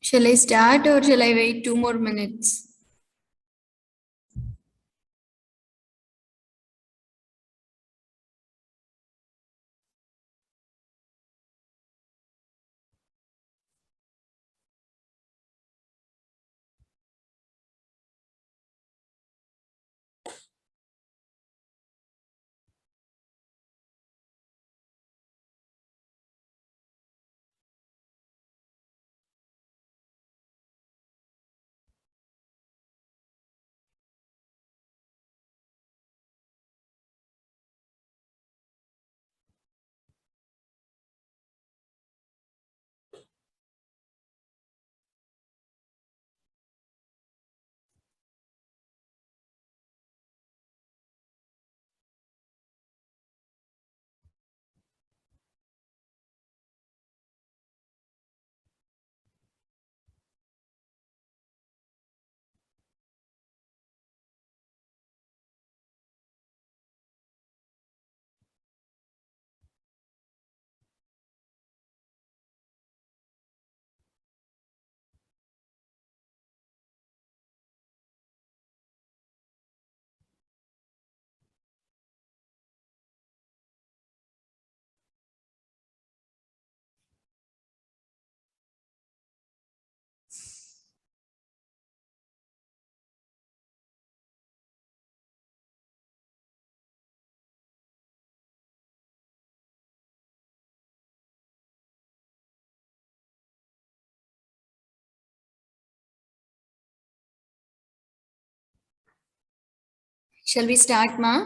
Shall I start or shall I wait 2 more minutes? Shall we start, Ma?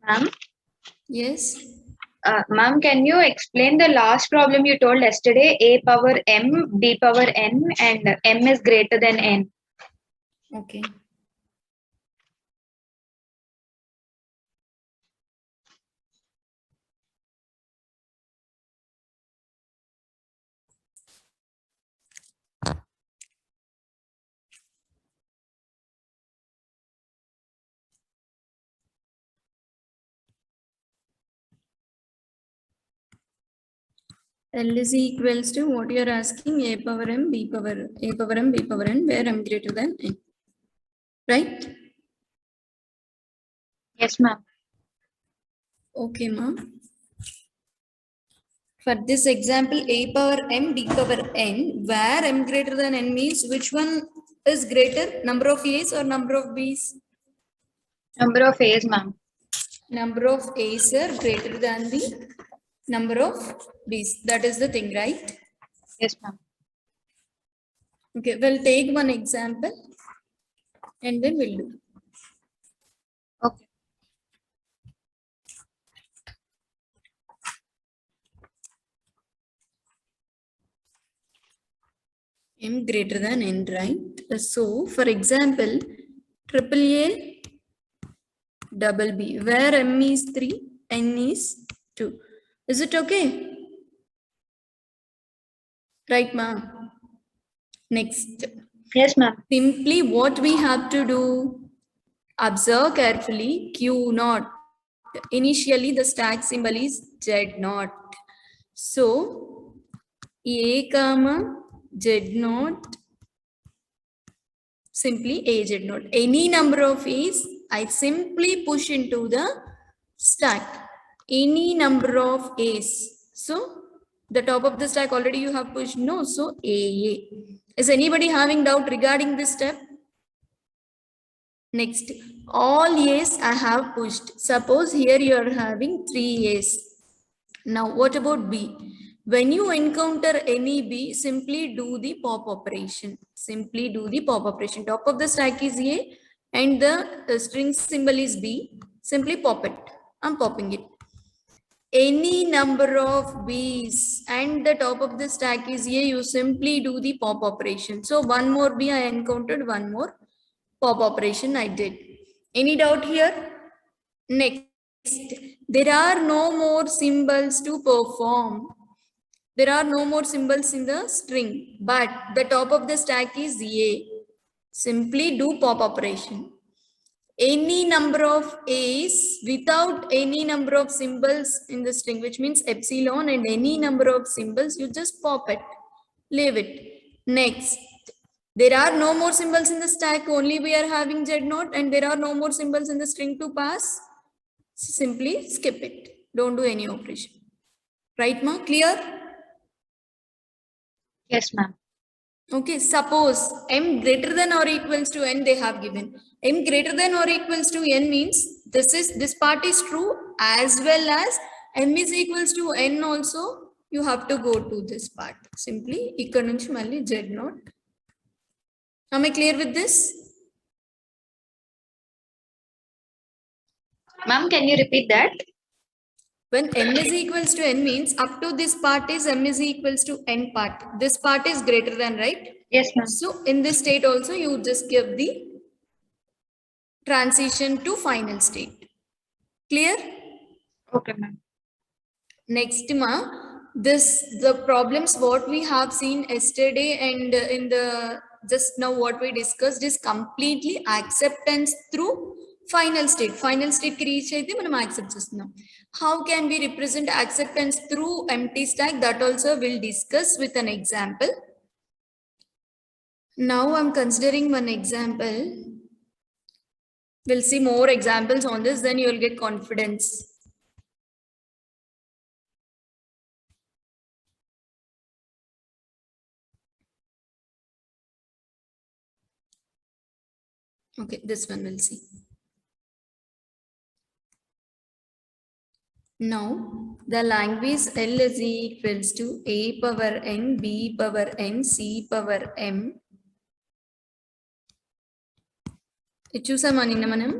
Ma'am, Yes. ma'am, can you explain the last problem you told yesterday? A power m, b power n, and m is greater than n. Okay. L is equals to what you are asking, a power m, b power, a power m, b power n, where m greater than n. Right? Yes, ma'am. Okay, Ma. For this example, a power m, b power n, where m greater than n means which one is greater, number of a's or number of b's? Number of a's, ma'am. Number of a's are greater than the number of b's. That is the thing, right? Yes, ma'am. Okay, we'll take one example and then we'll do. Okay. M greater than n, right? So, for example, triple A, double B, where M is 3, N is 2. Is it okay? Right, ma? Next. Yes, ma'am. Simply what we have to do, observe carefully, Q naught. Initially, the stack symbol is Z naught. So, A comma Z naught, simply A Z naught. Any number of A's, I simply push into the stack. Any number of A's. So, the top of the stack already you have pushed, no? So, AA. Is anybody having doubt regarding this step? Next, all A's I have pushed. Suppose here you are having 3 A's. Now, what about B? When you encounter any B, simply do the pop operation. Simply do the pop operation. Top of the stack is A and the string symbol is B. Simply pop it. I'm popping it. Any number of B's and the top of the stack is A, you simply do the pop operation. So, one more B I encountered, one more pop operation I did. Any doubt here? Next, there are no more symbols to perform. There are no more symbols in the string, but the top of the stack is A. Simply do pop operation. Any number of A's without any number of symbols in the string, which means epsilon and any number of symbols, you just pop it, leave it. Next, there are no more symbols in the stack, only we are having Z naught, and there are no more symbols in the string to pass. Simply skip it. Don't do any operation. Right, ma? Clear? Yes, ma'am. Okay, suppose m greater than or equals to n they have given. M greater than or equals to n means this part is true, as well as m is equals to n also. You have to go to this part. Simply ikkada nunchi malli Z naught. Am I clear with this? Ma'am, can you repeat that? When m is equals to n means up to this part is m is equals to n part. This part is greater than, right? Yes, ma'am. So in this state also you just give the transition to final state. Clear? Okay, ma'am. Next, the problems what we have seen yesterday and in the just now what we discussed is completely acceptance through final state. Final state ki reach aithe manam accept chestunam. How can we represent acceptance through empty stack? That also we'll discuss with an example. Now I'm considering one example. We'll see more examples on this, then you will get confidence. Okay, this one we'll see. Now, the language L is equals to A power N, B power N, C power M. It చూసామా నిన్న మనం?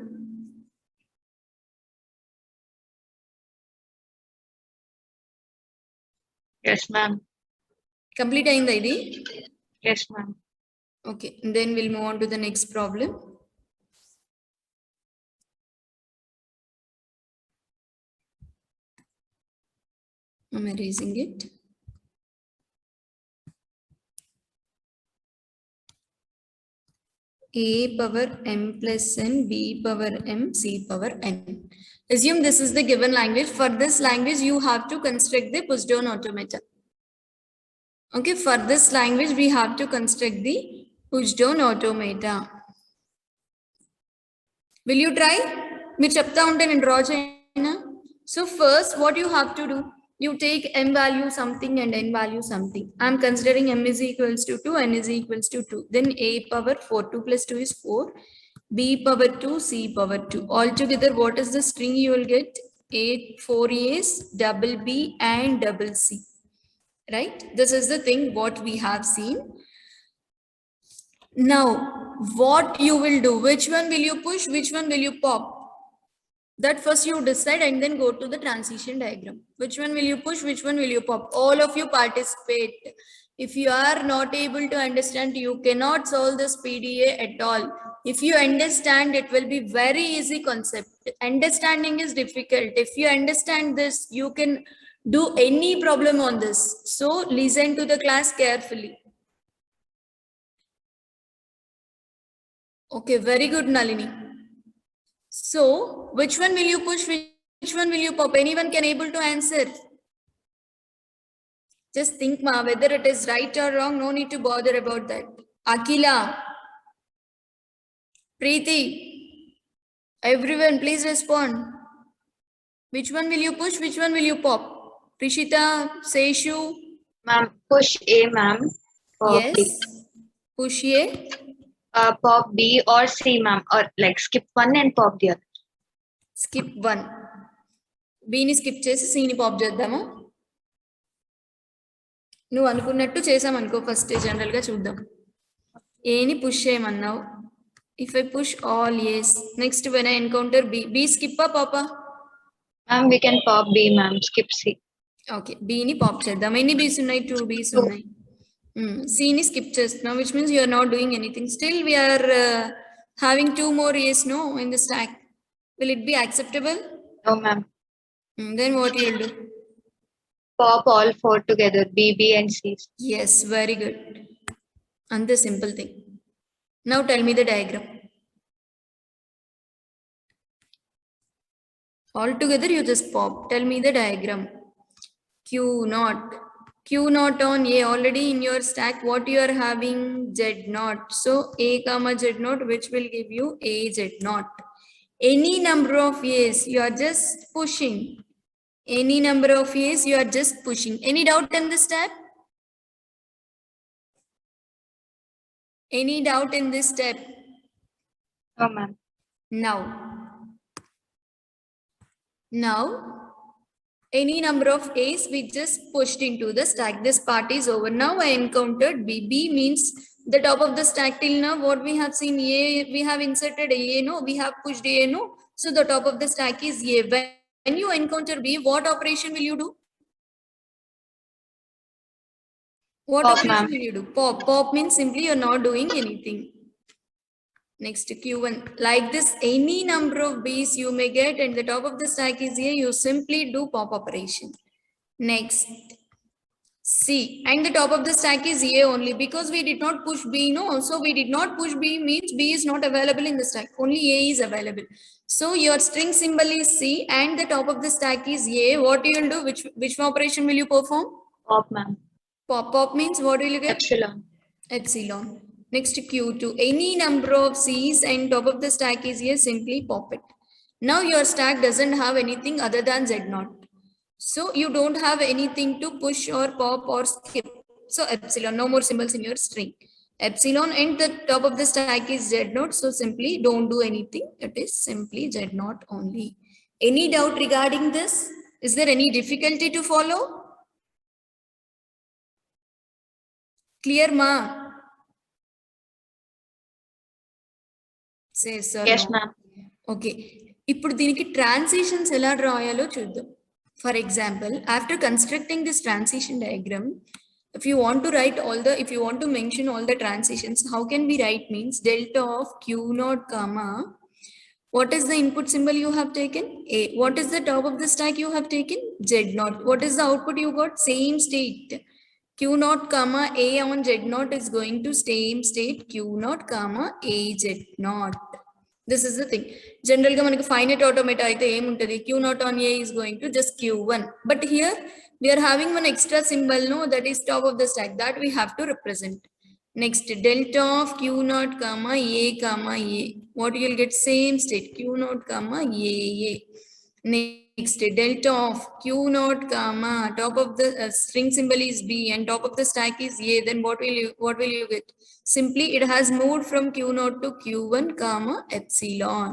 Yes, ma'am. Complete అయిందా ఇది? Yes, ma'am. Okay, then we'll move on to the next problem. I'm erasing it. A power M plus N, B power M, C power N. Assume this is the given language. For this language, you have to construct the push-down automata. Okay, for this language, we have to construct the push-down automata. Will you try? మీరు చెప్తా ఉంటే నేను draw చేయనా? So first, what you have to do? You take m value something and n value something. I'm considering m is equals to 2, n is equals to 2. Then a power 4, 2 plus 2 is 4. B power 2, C power 2. Altogether, what is the string you will get? 8, 4 A's, double B and double C. Right? This is the thing what we have seen. Now, what you will do? Which one will you push? Which one will you pop? That first you decide and then go to the transition diagram. Which one will you push? Which one will you pop? All of you participate. If you are not able to understand, you cannot solve this PDA at all. If you understand, it will be very easy concept. Understanding is difficult. If you understand this, you can do any problem on this. So listen to the class carefully. Okay, very good, Nalini. So, which one will you push? Which one will you pop? Anyone can able to answer. Just think, ma, whether it is right or wrong, no need to bother about that. Akila, Preeti, everyone, please respond. Which one will you push? Which one will you pop? Prishita, Seishu. Ma'am, push A, ma'am. Yes. Push A. Pop B or C, ma'am, or like skip one and pop the other. Skip one. B ni skip chesi C ni pop చేద్దామా? నువ్వు అనుకున్నట్టు చేసామనుకో first general గా చూద్దాం. A ని push చేయమన్నావు. If I push all A's, next when I encounter B, B skip a papa? Ma'am, we can pop B, ma'am, skip C. Okay, B ni pop చేద్దాం. ఎన్ని B's ఉన్నాయి? 2 B's ఉన్నాయి. C ni skip చేస్తున్నాం, which means you are not doing anything. Still we are having 2 more A's no in the stack. Will it be acceptable? No, ma'am. Then what you will do? pop all four together, B, B and C. Yes, very good. And the simple thing. Now tell me the diagram. All together you just pop. Tell me the diagram. Q naught. Q naught on A, already in your stack what you are having? Z naught. So A comma Z naught, which will give you A Z naught. Any number of A's you are just pushing. Any number of A's you are just pushing. Any doubt in this step? Any doubt in this step? Oh, ma'am. Now, any number of A's we just pushed into the stack. This part is over. Now I encountered B. B means the top of the stack. Till now what we have seen, A, we have inserted A, no, we have pushed A, no. So the top of the stack is A. When you encounter B, what operation will you do? What Pop, operation ma'am. will you do? Pop. Pop means simply you're not doing anything. Next Q1. Like this, any number of B's you may get and the top of the stack is A, you simply do pop operation. Next C, and the top of the stack is A only because we did not push B, no. So we did not push B means B is not available in the stack. Only A is available. So your string symbol is C and the top of the stack is A. What you will do? Which operation will you perform? Pop, ma'am. Pop. Pop means what will you get? Epsilon. Epsilon. Next Q2. Any number of C's and top of the stack is here, simply pop it. Now your stack doesn't have anything other than Z0. So you don't have anything to push or pop or skip. So epsilon, no more symbols in your string. Epsilon and the top of the stack is Z0. So simply don't do anything. It is simply Z0 only. Any doubt regarding this? Is there any difficulty to follow? Clear, ma? Say sir. Yes, no. ma'am. Okay. ఇప్పుడు దీనికి transitions ఎలా draw అయ్యాలో చూద్దాం. For example, after constructing this transition diagram, if you want to write if you want to mention all the transitions, how can we write means delta of Q naught comma, what is the input symbol you have taken? A. What is the top of the stack you have taken? Z naught. What is the output you got? Same state. Q naught comma A on Z naught is going to same state Q naught comma A Z naught. This is the thing. General ga manaki finite automata aithe em untadi, Q naught on A is going to just Q1. But here we are having one extra symbol, no, that is top of the stack, that we have to represent. Next, delta of Q naught comma A comma A. What you will get? Same state Q naught comma A. Next, delta of Q naught comma top of the string symbol is B and top of the stack is A. Then what will you get? Simply it has moved from Q naught to Q1 comma epsilon.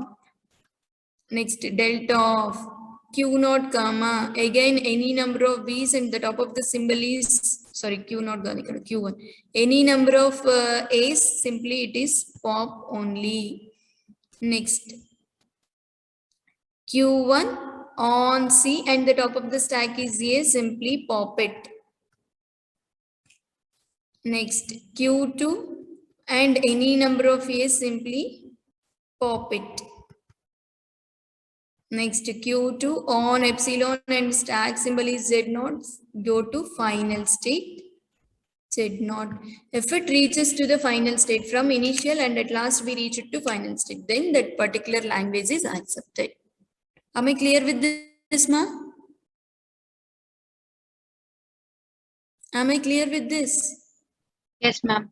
Next, delta of Q naught comma, again any number of B's and the top of the symbol is, sorry, Q naught Q1. Any number of A's, simply it is pop only. Next, Q1 on C and the top of the stack is A, simply pop it. Next, Q2 and any number of A's, simply pop it. Next, Q2 on epsilon and stack symbol is Z0, go to final state Z0. If it reaches to the final state from initial and at last we reach it to final state, then that particular language is accepted. Am I clear with this, ma? Am I clear with this? Yes, ma'am.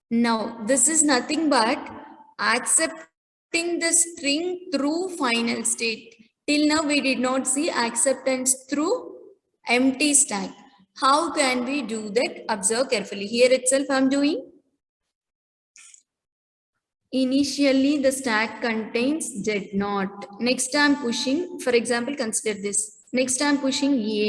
Now, this is nothing but accepting the string through final state. Till now, we did not see acceptance through empty stack. How can we do that? Observe carefully. Here itself, I'm doing. Initially, the stack contains Z0. Next, I'm pushing, for example, consider this. Next, I'm pushing A.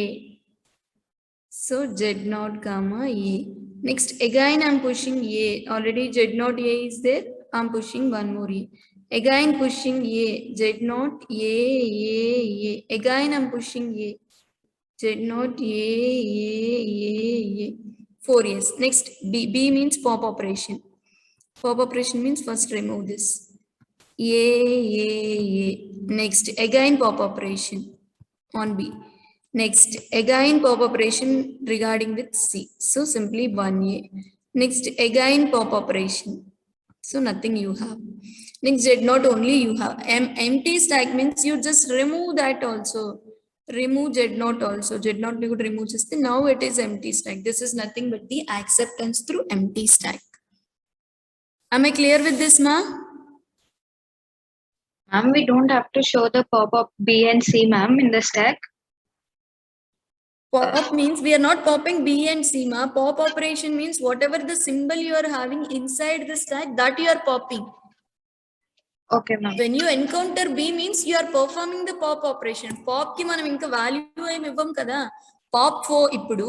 So, Z0 comma A. Next, again, I'm pushing A. Already Z0 A is there. I'm pushing one more A. Again, pushing A. Z0 A. Again, I'm pushing A. Z0 A. 4 A's. Next, B. B means pop operation. Pop operation means first remove this. A. Next, again pop operation on B. Next, again pop operation regarding with C. So simply 1A. Next, again pop operation. So nothing you have. Next, Z not only you have. Empty stack means you just remove that also. Remove Z not also. Z not you could remove just the, now it is empty stack. This is nothing but the acceptance through empty stack. Am I clear with this, ma? Ma'am, we don't have to show the pop-up B and C, ma'am, in the stack. Pop means we are not popping B and C, ma. Pop operation means whatever the symbol you are having inside the stack, that you are popping. Okay, ma'am. When you encounter B means you are performing the pop operation. Pop ki manam inka value em ivvam kada. Pop for ippudu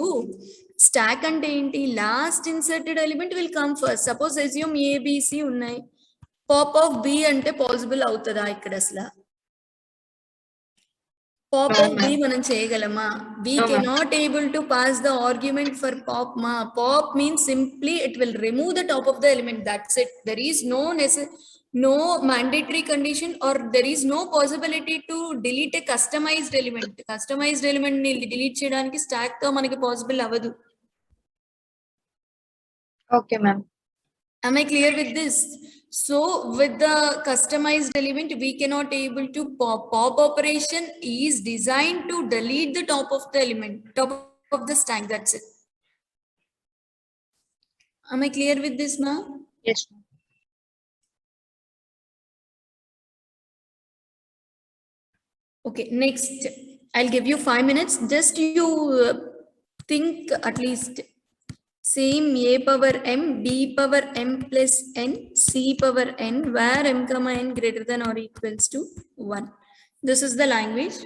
stack ante enti last inserted element will come first. Suppose assume A, B, C unnai. Pop of B ante possible avutada ikkada asla. Pop of B manam cheyagalama. We cannot able to pass the argument for pop, ma. Pop means simply it will remove the top of the element. That's it. There is no mandatory condition or there is no possibility to delete a customized element. Customized element ni delete cheyadaniki stack tho manaki possible avadu. Okay, ma'am. Am I clear with this? So with the customized element, we cannot able to pop. Pop operation is designed to delete the top of the element, top of the stack. That's it. Am I clear with this, ma? Yes, ma'am. Okay, next, I'll give you 5 minutes. Just you think at least same A power M, B power M plus N, C power N, where M comma N greater than or equals to 1. This is the language.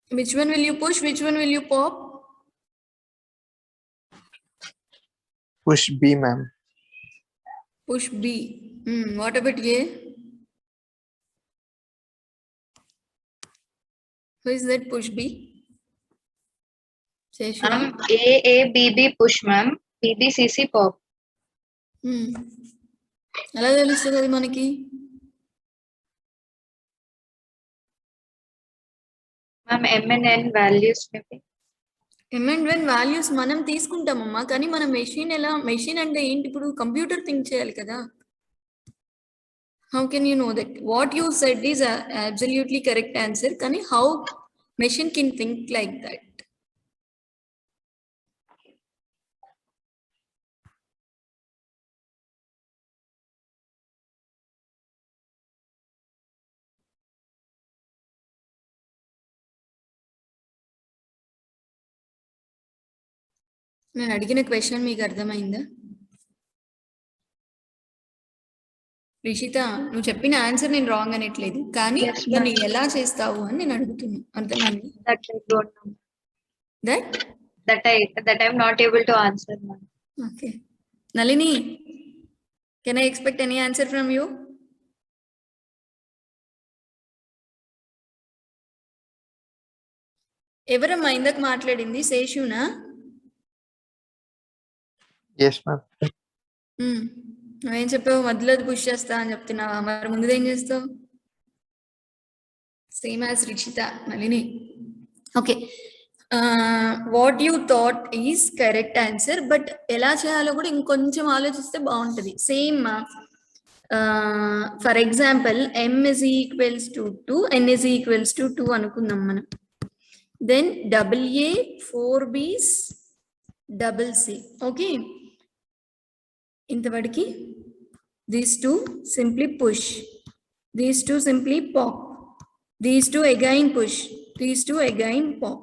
Which one will you push? Which one will you pop? Push B, ma'am. Push B. What about A? Who is that push B? Say Ma'am, A, B, B push, ma'am. B, B, C, C pop. ఎలా తెలుస్తుంది అది మనకి? Ma'am, M and N values maybe. M and N values మనం తీసుకుంటామమ్మా, కానీ మన machine అంటే ఏంటి? ఇప్పుడు కంప్యూటర్ థింక్ చేయాలి కదా. How can you know that? What you said is absolutely correct answer, కానీ how machine can think like that? నేను అడిగిన క్వశ్చన్ మీకు అర్థమైందా? రిషిత, నువ్వు చెప్పిన ఆన్సర్ నేను రాంగ్ అనట్లేదు, కానీ దాన్ని ఎలా చేస్తావు అని నేను అడుగుతున్నా. అర్థమైంది? That I'm not able to answer, ma'am. Okay. Nalini, can I expect any answer from you? ఎవరమ్మా ఇందాక మాట్లాడింది? శేషునా? Yes, ma'am. నువ్వేం చెప్పావు? మధ్యలో పుష్ చేస్తా అని చెప్తున్నావా? మరి ముందు ఏం చేస్తావు? Same as Rishita. Nalini, okay. What you thought is correct answer, but ఎలా చేయాలో కూడా ఇంకొంచెం ఆలోచిస్తే బాగుంటుంది. Same For example, m is equals to 2, n is equals to 2 అనుకుందాం మనం. Then double A, 4 B's, double C. Okay. ఇంతవరకు these two simply push. These two simply pop. These two again push. These two again pop.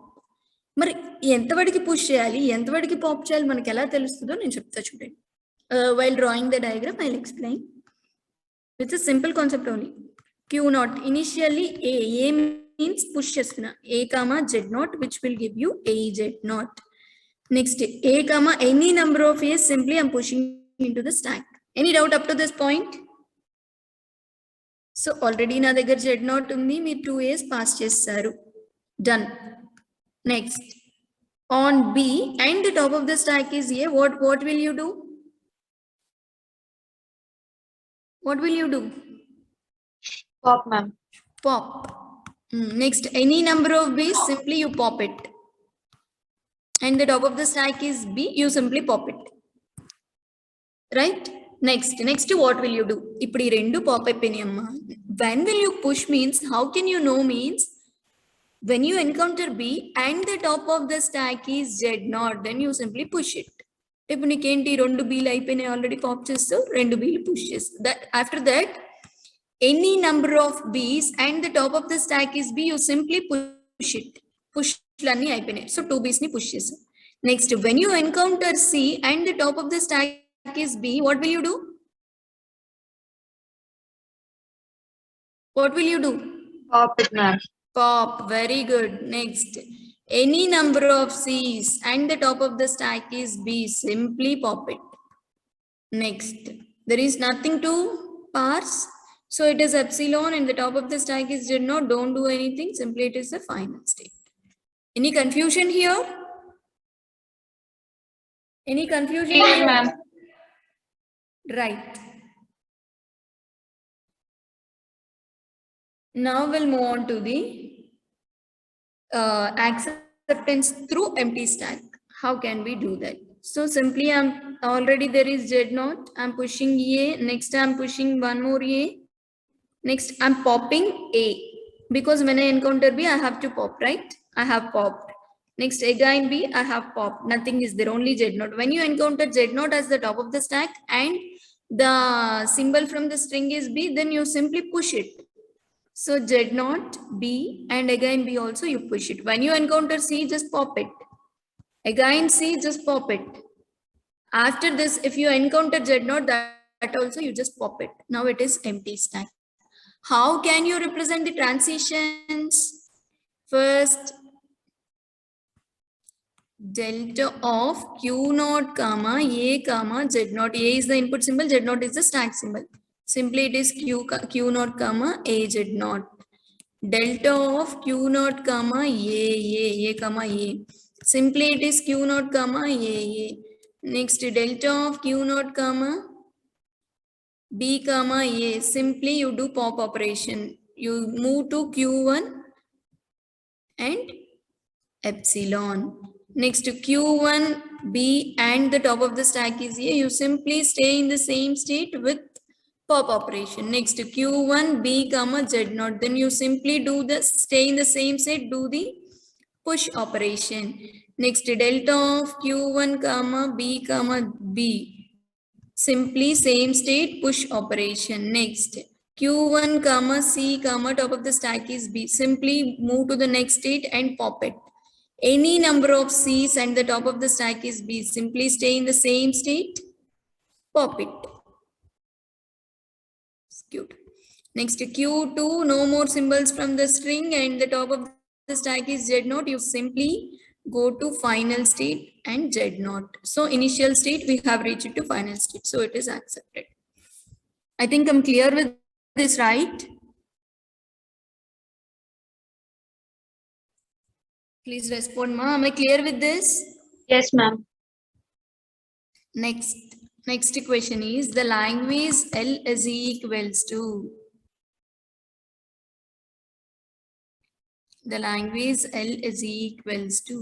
మరి ఎంతవరకు push చేయాలి, ఎంతవరకు pop చేయాలి మనకి ఎలా తెలుస్తుందో నేను చెప్తా చూడండి. While drawing the diagram, I'll explain. It's a simple concept only. Q naught. Initially, A means push chestuna. A comma Z naught, which will give you A Z naught. Next, A comma any number of A's, simply I'm pushing into the stack. Any doubt up to this point? So already na దగ్గర Z naught undi, me 2 A's pass చేస్తారు. Done. Next, on B and the top of the stack is A, what will you do? What will you do? Pop, ma'am. Pop. Next, any number of B's, simply you pop it. And the top of the stack is B, you simply pop it. Right? Next, what will you do? Ipdi rendu pop ayinamma. When will you push means, how can you know means, when you encounter B and the top of the stack is Z naught, then you simply push it. ఇప్పుడు నీకేంటి 2 B'లు అయిపోయినాయి, already pop చేస్తావు, 2 B'లు push చేస్తావు. That after that, any number of B's and the top of the stack is B, you simply push it. Push lani అయిపోయినాయి. So 2 B's ni push చేసావు. Next, when you encounter C and the top of the stack is B, what will you do? What will you do? Pop it, ma'am. Pop. Very good. Next, any number of C's and the top of the stack is B, simply pop it. Next, there is nothing to parse, so it is epsilon and the top of the stack is Z naught. Don't do anything, simply it is the final state. Any confusion here? Any confusion Yes, here? ma'am. Right. Now we'll move on to the acceptance through empty stack. How can we do that? So simply I'm already there is Z naught. I'm pushing A. Next I'm pushing one more A. Next I'm popping A, because when I encounter B, I have to pop, right? I have popped. Next again B, I have popped. Nothing is there, only Z naught. When you encounter Z naught as the top of the stack and the symbol from the string is B, then you simply push it. So Z naught, B, and again B also you push it. When you encounter C, just pop it. Again C, just pop it. After this, if you encounter Z naught, that also you just pop it. Now it is empty stack. How can you represent the transitions? First, delta of Q naught comma A comma Z naught. A is the input symbol, Z naught is the stack symbol. Simply it is Q naught comma A Z naught. Delta of Q naught comma A comma A. Simply it is Q naught comma A. Next, delta of Q naught comma B comma A. Simply you do pop operation. You move to Q1 and epsilon. Next, Q1 B and the top of the stack is A. You simply stay in the same state with pop operation. Next, Q1 B comma Z naught. Then you simply do the stay in the same state, do the push operation. Next, delta of Q1 comma B comma B. Simply same state, push operation. Next, Q1 comma C comma top of the stack is B. Simply move to the next state and pop it. Any number of C's and the top of the stack is B. Simply stay in the same state, pop it. Cute. Next, Q2, no more symbols from the string and the top of the stack is Z naught. You simply go to final state and Z naught. So initial state, we have reached to final state. So it is accepted. I think I'm clear with this, right? Please respond, ma. Am I clear with this? Yes, ma'am. Next question is, the language L is equals to. The language L is equals to.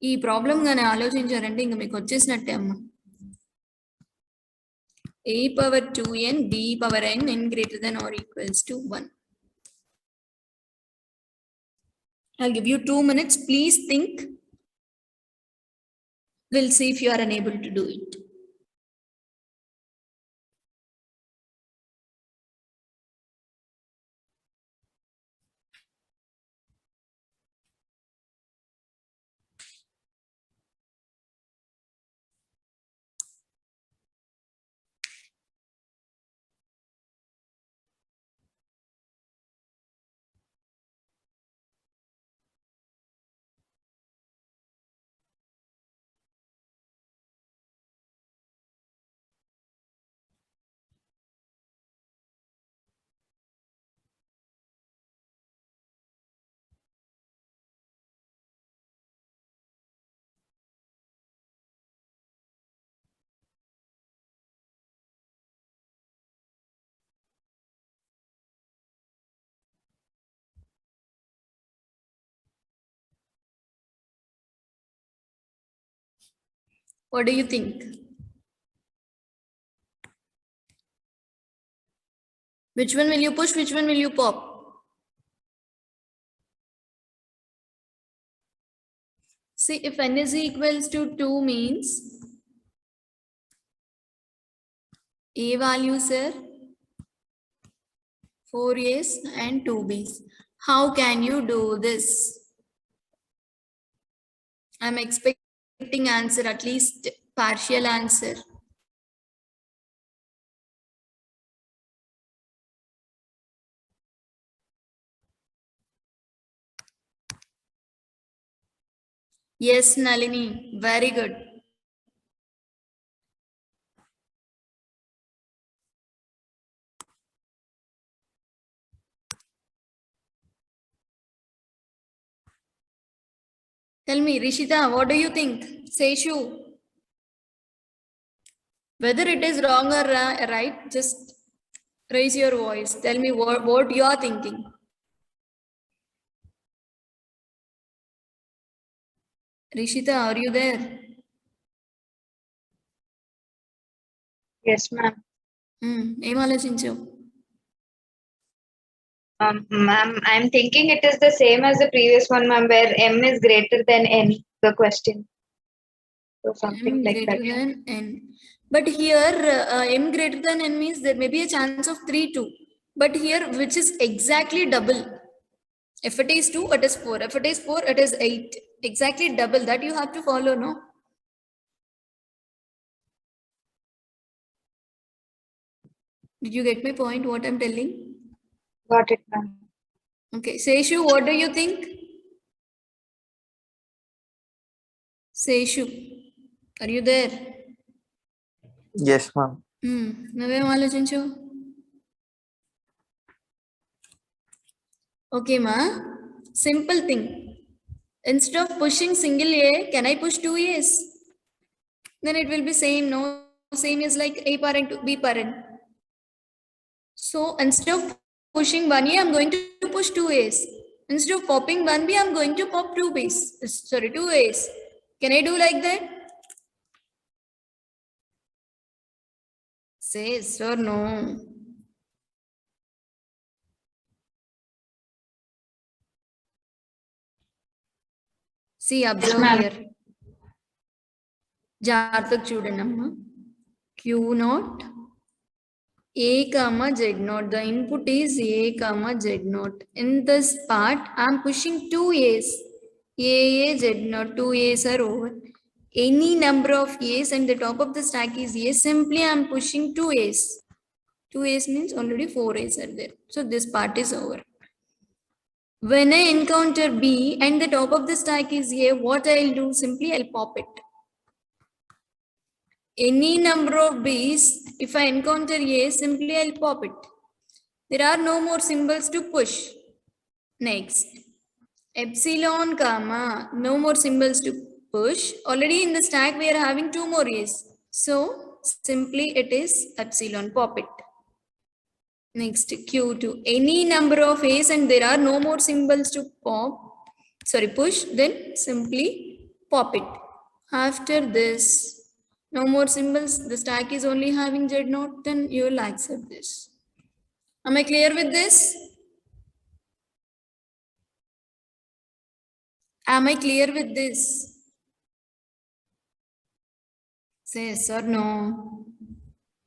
ఈ problem గానే ఆలోచించారంటే ఇంకా మీకు వచ్చేసినట్టే అమ్మ. A power 2n, B power n greater than or equals to 1. I'll give you 2 minutes. Please think. We'll see if you are unable to do it. What do you think? Which one will you push? Which one will you pop? See, if n is equals to 2 means A values are 4 A's and 2 B's. How can you do this? I'm expecting answer, at least partial answer. Yes, Nalini, very good. Tell me, Rishita, what do you think? Seishu. Whether it is wrong or right, just raise your voice. Tell me what you are thinking. Rishita, are you there? Yes, ma'am. ఏం ఆలోచించావు? Ma'am, I'm thinking it is the same as the previous one, ma'am, where m is greater than n, the question. So something M like that. greater than n. But here, m greater than n means there may be a chance of 3 too. But here, which is exactly double. If it is 2, it is 4. If it is 4, it is 8. Exactly double. That you have to follow, no? Did you get my point, what I'm telling? Got it, ma'am. Okay. Seishu, what do you think? Seishu, are you there? Yes, ma'am. నువ్వేం ఆలోచించావు? Okay, ma. Simple thing. Instead of pushing single A, can I push 2 A's? Then it will be same, no? Same is like A parent to B parent. So instead of pushing 1 A, I'm going to push 2 A's. Instead of popping 1 B, I'm going to pop 2 B's. Sorry, 2 A's. Can I do like that? Say yes or no. See, observe here. జాగ్రత్తగా చూడండి అమ్మా. Q naught A comma Z naught. The input is A comma Z naught. In this part, I'm pushing 2 A's. A, Z naught. 2 A's are over. Any number of A's and the top of the stack is A. Simply I'm pushing 2 A's. 2 A's means already 4 A's are there. So this part is over. When I encounter B and the top of the stack is A, what I'll do? Simply I'll pop it. Any number of B's, if I encounter A, simply I'll pop it. There are no more symbols to push. Next, epsilon comma, no more symbols to push. Already in the stack, we are having 2 more A's. So simply it is epsilon, pop it. Next, Q2, any number of A's and there are no more symbols to push, then simply pop it. After this, No more symbols. The stack is only having Z naught, then you will accept this. Am I clear with this? Am I clear with this? Say yes or no.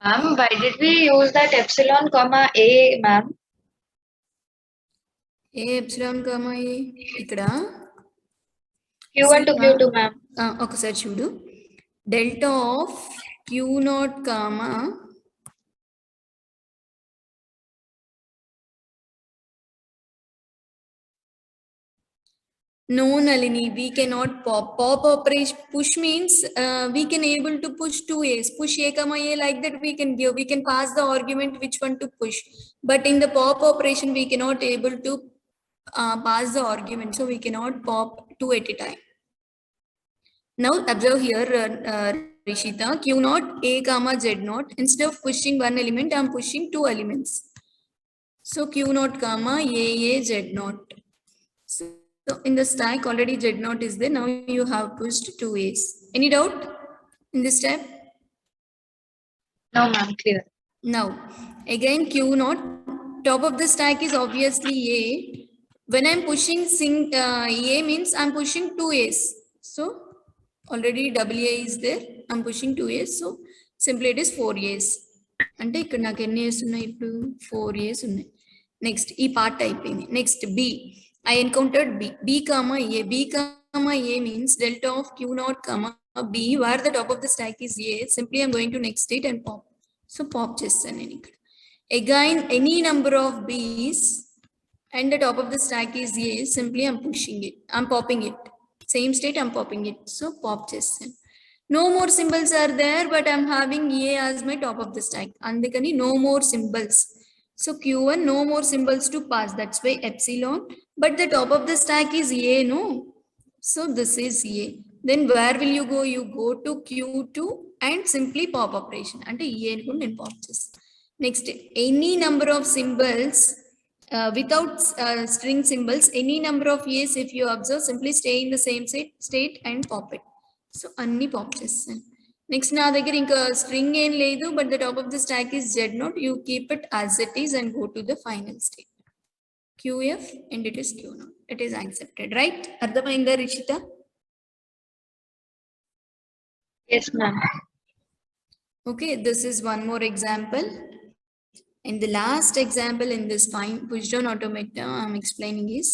Ma'am, why did we use that epsilon comma A, ma'am? A epsilon comma A ఇక్కడ Q1 to Q2, ma'am. ఒకసారి చూడు delta of Q naught comma no Nalini, we cannot pop operation. Push means we can able to push two A's. Push A comma A like that we can give. We can pass the argument which one to push. But in the pop operation we cannot able to pass the argument. So we cannot pop two at a time. Now observe here, Rishita, Q naught A comma Z naught. Instead of pushing one element, I am pushing two elements. So Q naught comma A Z naught. So in the stack already Z naught is there. Now you have pushed two A's. Any doubt in this step? No, ma'am, clear. Now again Q naught, top of the stack is obviously A. When I'm pushing A means I'm pushing two A's. So already double A is there. I'm pushing two A's. So simply it is 4 A's. అంటే ఇక్కడ నాకు ఎన్ని A's ఉన్నాయి ఇప్పుడు 4 A's ఉన్నాయి. Next ఈ part అయిపోయింది. Next B. I encountered B. B comma A. B comma A means delta of Q naught comma B where the top of the stack is A. Simply I'm going to next state and pop. So pop చేస్తాను నేను ఇక్కడ. Again any number of B's and the top of the stack is A. Simply I'm pushing it. I'm popping it. Same state I'm popping it. So pop చేస్తాను. No more symbols are there, but I'm having A as my top of the stack. Andikani no more symbols. So Q1, no more symbols to pass. That's why epsilon. But the top of the stack is A, no? So this is A. Then where will you go? You go to Q2 and simply pop operation. And A and pop just. Next, any number of symbols without string symbols, any number of A's, if you observe, simply stay in the same state and pop it. So అన్ని pop చేస్తాను. Next నా దగ్గర ఇంకా string ఏం లేదు, but the top of the stock is Z note. You keep it as it is and go to the final state QF and it is Q naught. It is accepted, right? అర్థమైందా Rishitha? Yes, ma'am. Okay, this is one more example. And the last example in this push down automata I'm explaining is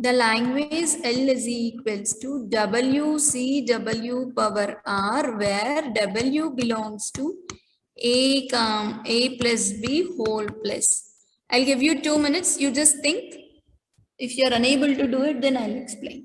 the language L is equals to WCW power R, where W belongs to A plus B whole plus. I'll give you 2 minutes. You just think. If you're unable to do it, then I'll explain.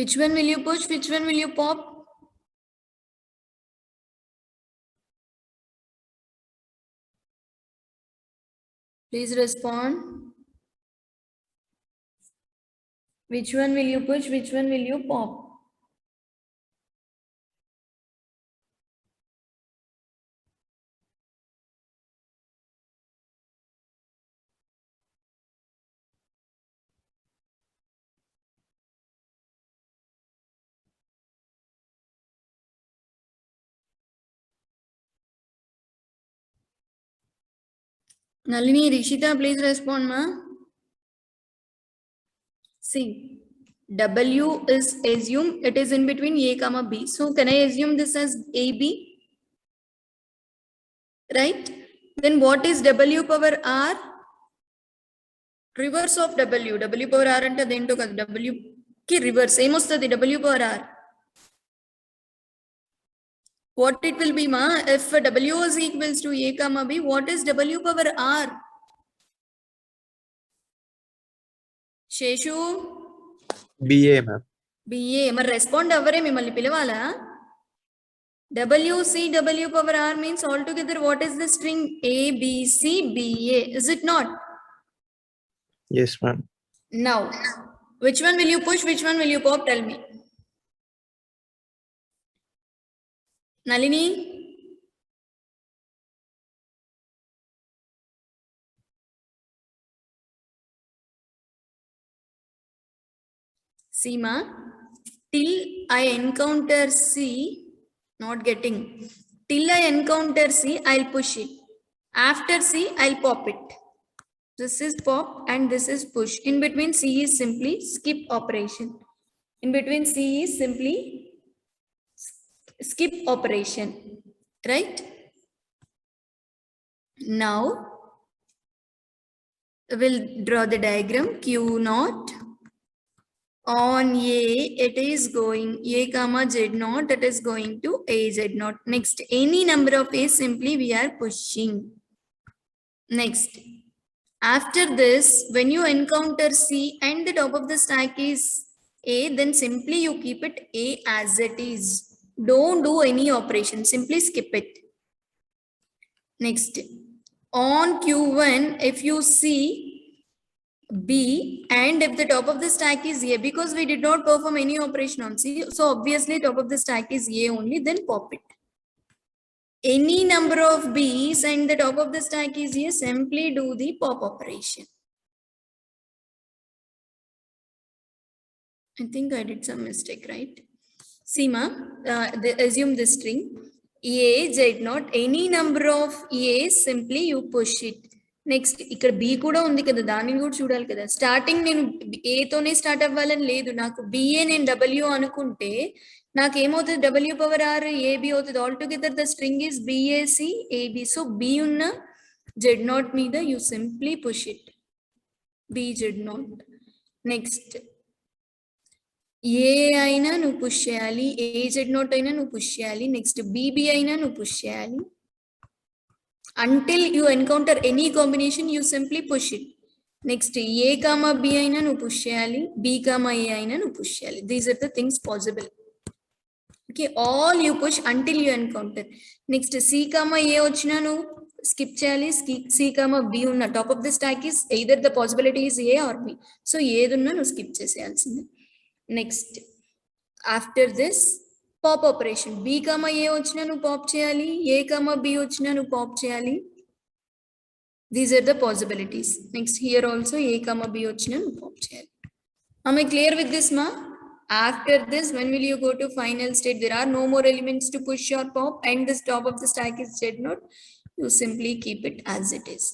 Which one will you push? Which one will you pop? Please respond. Which one will you push? Which one will you pop? Nalini, Rishita, please respond, ma. See, W is assume it is in between A comma B. So can I assume this as AB? Right? Then what is W power R? Reverse of W. W power R ante adento kada. W ki reverse. Same ostadi W power R. What it will be, ma? If W is equals to A comma B, what is W power R? Sheshu? BA, ma'am. BA. మరి respond అవ్వరే మిమ్మల్ని పిలవాలా? WCW power R means altogether what is the string ABCBA? Is it not? Yes, ma'am. Now, which one will you push? Which one will you pop? Tell me. Nalini? Seema, till I encounter C, not getting. Till I encounter C, I'll push it. After C, I'll pop it. This is pop and this is push. In between C is simply skip operation. In between C is simply skip operation, right? Now, we'll draw the diagram Q naught. On A, it is going A comma Z naught, it is going to A Z naught. Next, any number of A simply we are pushing. Next, after this, when you encounter C and the top of the stack is A, then simply you keep it A as it is. Don't do any operation, simply skip it. Next, on Q1, if you see B and if the top of the stack is A, because we did not perform any operation on C, so obviously top of the stack is A only, then pop it. Any number of B's and the top of the stack is A, simply do the pop operation. I think I did some mistake, right? Seema, assume this string A, Z naught, any number of A's, simply you push it. Next ఇక్కడ B కూడా ఉంది కదా, దానిని కూడా చూడాలి కదా. Starting నేను ఏతోనే start అవ్వాలని లేదు, నాకు బిఏ నేను డబ్ల్యూ అనుకుంటే నాకు ఏమవుతుంది, డబ్ల్యూ పవర్ ఆర్ ఏబి అవుతుంది. All together the string is B A C A B. So B ఉన్న జెడ్ నాట్ మీద you simply push it, B Z not. Next A అయినా నువ్వు పుష్ చేయాలి, ఏ జెడ్ నాట్ అయినా నువ్వు పుష్ చేయాలి. నెక్స్ట్ బీబీ అయినా నువ్వు పుష్ చేయాలి. Until you encounter any combination, you simply push it. Next, A comma B aina nu push cheyali, B comma A aina nu push cheyali. These are the things possible. Okay, all you push until you encounter. Next, C comma A ochina nu skip cheyali, C comma B unna top of the stack is either the possibility is A or B. So edunna nu skip cheseyalsinde. Next, after this, pop operation. B comma A ochina nu pop cheyali, A comma B ochina nu pop cheyali. These are the possibilities. Next, here also A comma B ochina nu pop cheyali. Am I clear with this, ma? After this, when will you go to final state? There are no more elements to push or pop, and this top of the stack is Z naught. You simply keep it as it is.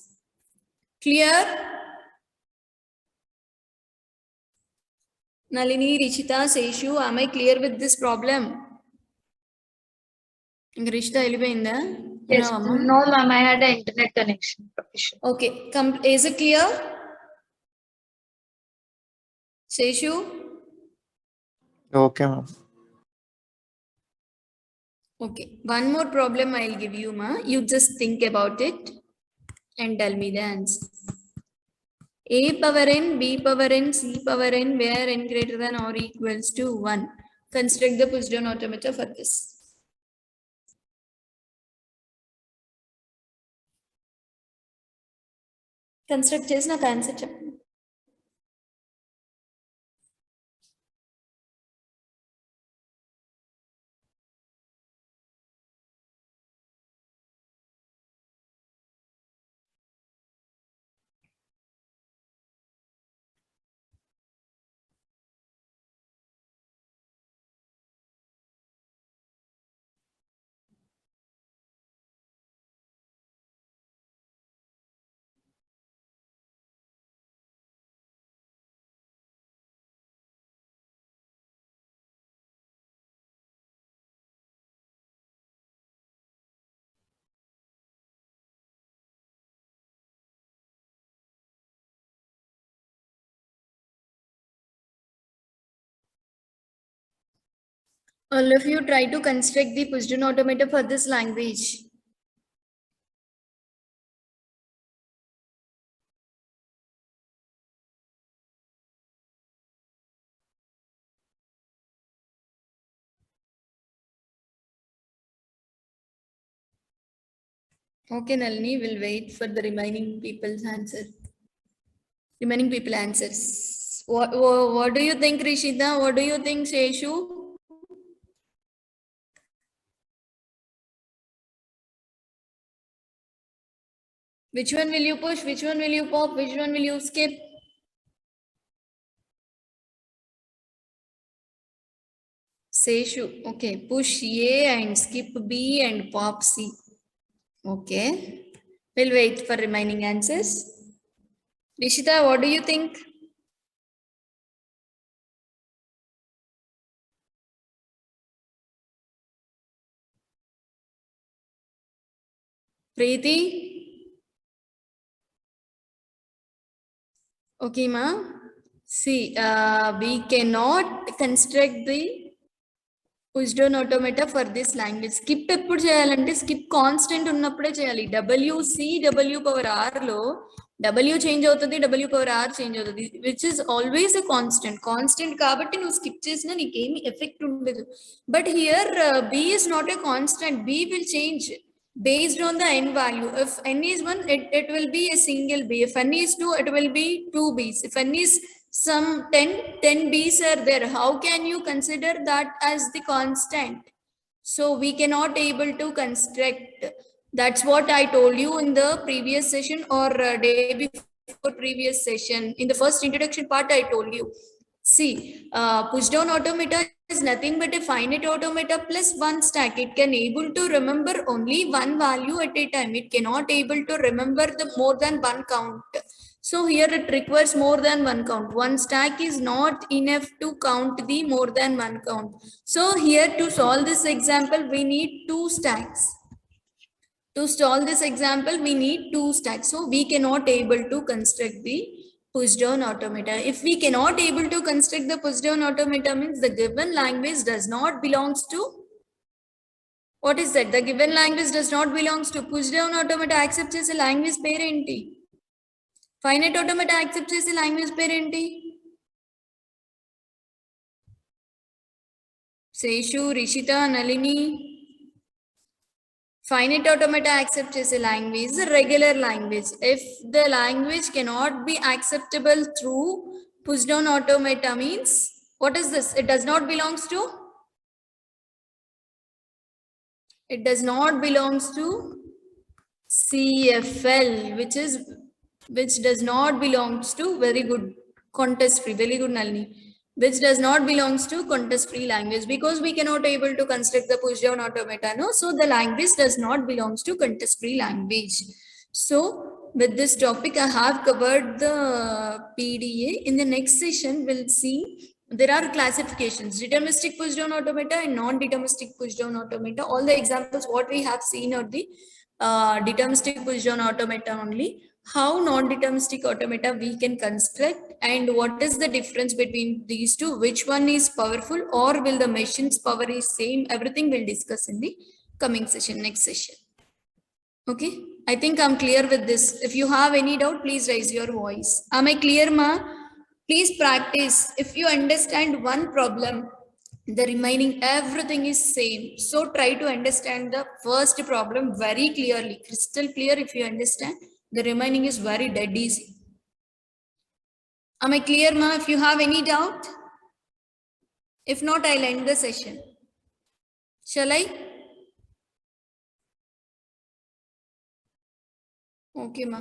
Clear? Nalini, Rishita, Seshu, am I clear with this problem? Rishita, వెళ్ళిపోయిందా? Yes. No, ma'am. I had an internet connection issue. Okay. Is it clear? Seshu? Okay, ma'am. Okay. One more problem I'll give you, ma. You just think about it and tell me the answer. A power n, B power n, C power n, where n greater than or equals to 1. Construct the push down automata for this. Construct చేసి నాకు answer చెప్పండి. All of you try to construct the push-down automata for this language. Okay, Nalini, we'll wait for the remaining people's answer. Remaining people answers. What do you think, Rishita? What do you think, Sheshu? Which one will you push? Which one will you pop? Which one will you skip? Seshu. Okay. Push A and skip B and pop C. Okay. We'll wait for remaining answers. Rishita, what do you think? Preeti? Okay, ma. See, we cannot construct the push-down automata for this language. Skip ఎప్పుడు చేయాలంటే skip constant ఉన్నప్పుడే చేయాలి. W power R లో W change అవుతుంది, W power R change అవుతుంది, which is always a constant. Constant కాబట్టి నువ్వు skip చేసినా నీకేమి ఎఫెక్ట్ ఉండదు. But here B is not a constant. B will change based on the n value. If n is 1, it will be a single B. If n is 2, it will be 2 Bs. If n is some 10 Bs are there. How can you consider that as the constant? So we cannot able to construct. That's what I told you in the previous session or day before previous session. In the first introduction part, I told you. See, push down automata is nothing but a finite automata plus one stack. It can able to remember only one value at a time. It cannot able to remember the more than one count. So here it requires more than one count. One stack is not enough to count the more than one count. So here to solve this example, we need two stacks. To solve this example, we need two stacks. So we cannot able to construct the push down automata. If we cannot able to construct the push down automata, means the given language does not belongs to. What is that? The given language does not belongs to. Push down automata accepts as a language parent. Finite automata accepts as a language parent. Seshu, Rishita, Nalini. Finite automata accepts as a language, a regular language. If the language cannot be acceptable through push down automata, means what is this? It does not belongs to. It does not belongs to CFL, which does not belongs to, very good, contest free, very good, Nalini, which does not belongs to contest free language, because we cannot able to construct the push down automata, no. So the language does not belongs to contest free language. So with this topic, I have covered the PDA. In the next session, we'll see there are classifications: deterministic push down automata and non-deterministic push down automata. All the examples what we have seen are the deterministic push down automata only. How non-deterministic automata we can construct, and what is the difference between these two, which one is powerful, or will the machine's power is same, everything we'll discuss in the coming session, next session. Okay, I think I'm clear with this. If you have any doubt, please raise your voice. Am I clear, ma? Please practice. If you understand one problem, the remaining everything is same. So try to understand the first problem very clearly, crystal clear. If you understand, the remaining is very dead easy. Am I clear, ma? If you have any doubt, if not, I'll end the session. Shall I? Okay, ma.